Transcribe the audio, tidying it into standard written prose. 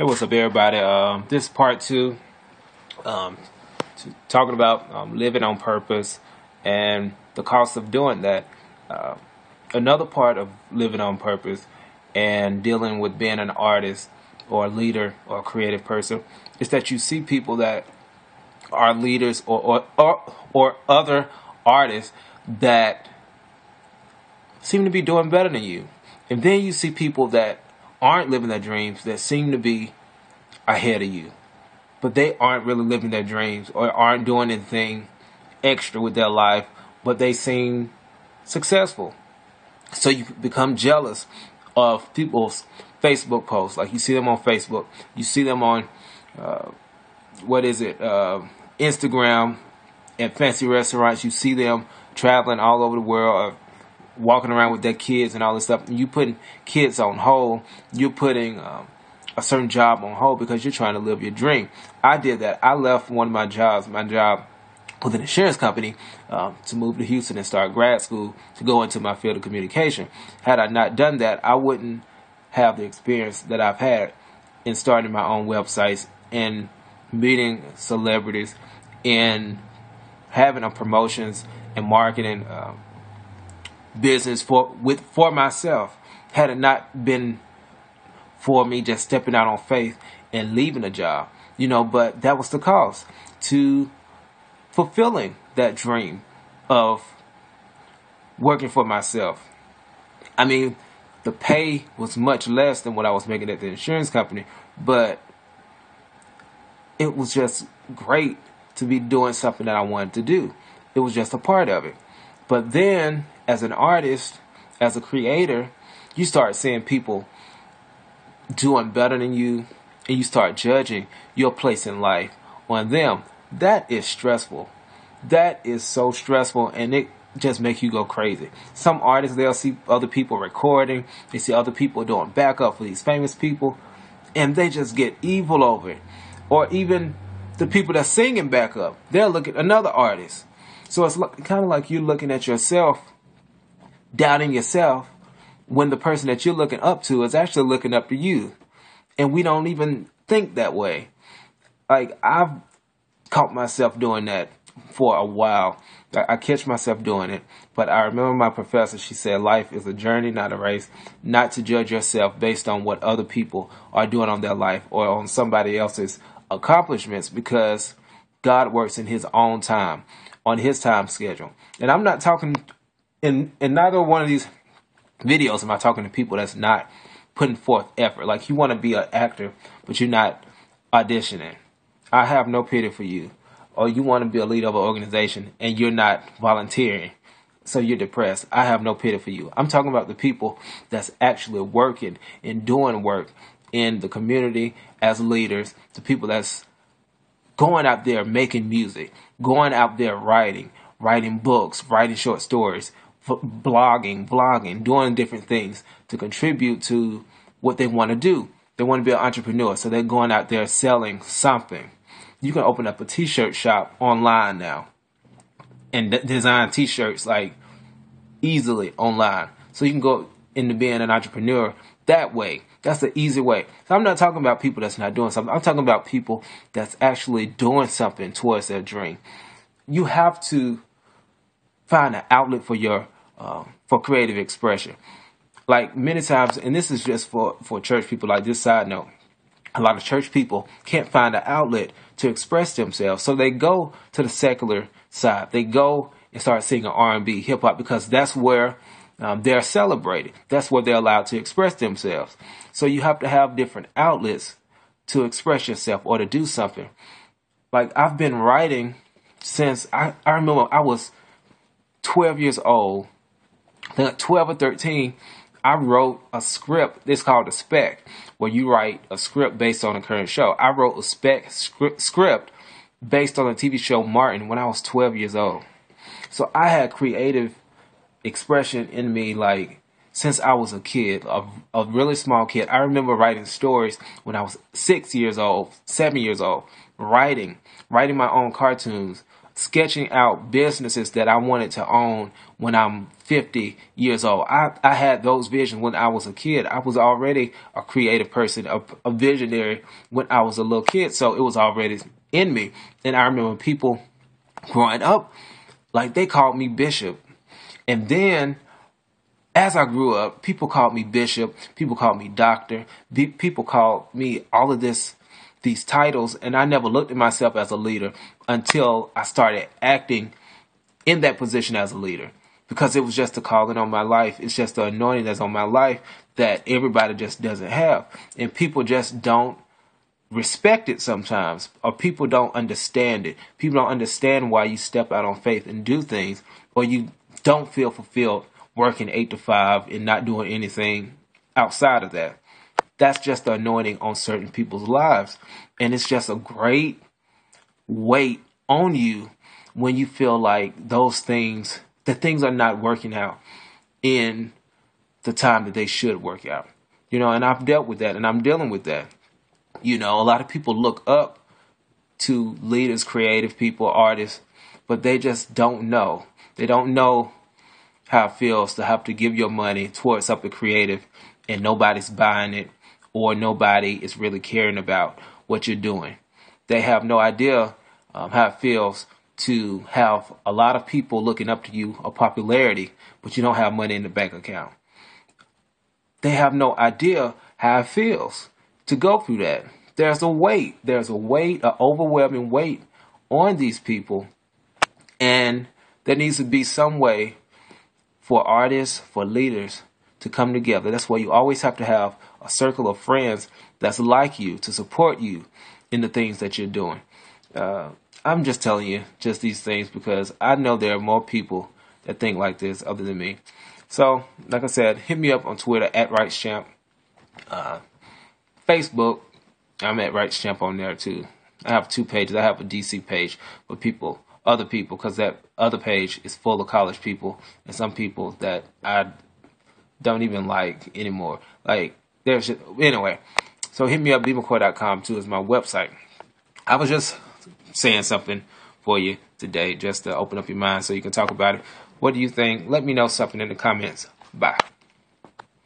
Hey, what's up, everybody? This is part two, talking about living on purpose and the cost of doing that. Uh, Another part of living on purpose and dealing with being an artist or a leader or a creative person is that you see people that are leaders or other artists that seem to be doing better than you. And then you see people that aren't living their dreams that seem to be ahead of you, but they aren't really living their dreams or aren't doing anything extra with their life, but they seem successful. So you become jealous of people's Facebook posts. Like you see them on Facebook, you see them on Instagram at fancy restaurants. You see them traveling all over the world, walking around with their kids and all this stuff. And you putting kids on hold. You're putting a certain job on hold because you're trying to live your dream. I did that. I left one of my job with an insurance company, to move to Houston and start grad school to go into my field of communication. Had I not done that, I wouldn't have the experience that I've had in starting my own websites and meeting celebrities and having a promotions and marketing business for myself. Had it not been for me just stepping out on faith and leaving a job, but that was the cost to fulfilling that dream of working for myself. I mean, the pay was much less than what I was making at the insurance company, but it was just great to be doing something that I wanted to do. It was just a part of it. But then, as an artist, as a creator, you start seeing people doing better than you, and you start judging your place in life on them. That is stressful. That is so stressful, and it just makes you go crazy. Some artists, they'll see other people recording, they see other people doing backup for these famous people, and they just get evil over it. Or even the people that's singing backup, they'll look at another artist. So it's kind of like you looking at yourself, doubting yourself, when the person that you're looking up to is actually looking up to you. And we don't even think that way. Like, I've caught myself doing that for a while. I catch myself doing it. But I remember my professor, she said, life is a journey, not a race. Not to judge yourself based on what other people are doing on their life or on somebody else's accomplishments, because God works in his own time, on his time schedule. And I'm not talking, in neither one of these videos am I talking to people that's not putting forth effort. Like, you want to be an actor, but you're not auditioning. I have no pity for you. Or you want to be a leader of an organization and you're not volunteering, so you're depressed. I have no pity for you. I'm talking about the people that's actually working and doing work in the community as leaders, the people that's going out there making music, going out there writing books, writing short stories, blogging, doing different things to contribute to what they want to do. They want to be an entrepreneur, so they're going out there selling something. You can open up a t-shirt shop online now and design t-shirts like easily online. So you can go into being an entrepreneur that way. That's the easy way. So I'm not talking about people that's not doing something. I'm talking about people that's actually doing something towards their dream. You have to find an outlet for your for creative expression. Like, many times, and this is just for church people, like, this side note, a lot of church people can't find an outlet to express themselves, so they go to the secular side. They go and start singing R&B, hip hop, because that's where they're celebrated. That's where they're allowed to express themselves. So you have to have different outlets to express yourself or to do something. Like, I've been writing since I remember I was 12 years old. Then at 12 or 13, I wrote a script. It's called a spec, where you write a script based on a current show. I wrote a spec script based on the TV show Martin when I was 12 years old. So I had creative expression in me, like, since I was a kid, a really small kid. I remember writing stories when I was 6 years old, 7 years old, writing my own cartoons, sketching out businesses that I wanted to own when I'm 50 years old. I had those visions when I was a kid. I was already a creative person, a visionary when I was a little kid. So it was already in me. And I remember people growing up, like they called me Bishop. And then as I grew up, people called me Bishop, people called me Doctor, people called me all of these titles, and I never looked at myself as a leader until I started acting in that position as a leader, because it was just a calling on my life. It's just the anointing that's on my life that everybody just doesn't have, and people just don't respect it sometimes, or people don't understand it. People don't understand why you step out on faith and do things, or you don't feel fulfilled working 8 to 5 and not doing anything outside of that. That's just the anointing on certain people's lives. And it's just a great weight on you when you feel like that things are not working out in the time that they should work out. And I've dealt with that, and I'm dealing with that. A lot of people look up to leaders, creative people, artists, but they just don't know. They don't know how it feels to have to give your money towards something creative and nobody's buying it, or nobody is really caring about what you're doing. They have no idea how it feels to have a lot of people looking up to you, a popularity, but you don't have money in the bank account. They have no idea how it feels to go through that. There's a weight, an overwhelming weight on these people, and there needs to be some way for artists, for leaders to come together. That's why you always have to have a circle of friends that's like you, to support you in the things that you're doing. I'm just telling you just these things because I know there are more people that think like this other than me. So, like I said, hit me up on Twitter at RightsChamp. Facebook, I'm at RightsChamp on there too. I have 2 pages. I have a DC page for other people, because that other page is full of college people and some people that I don't even like anymore. Anyway. So hit me up, bmccoy.com too is my website. I was just saying something for you today just to open up your mind so you can talk about it. What do you think? Let me know something in the comments. Bye.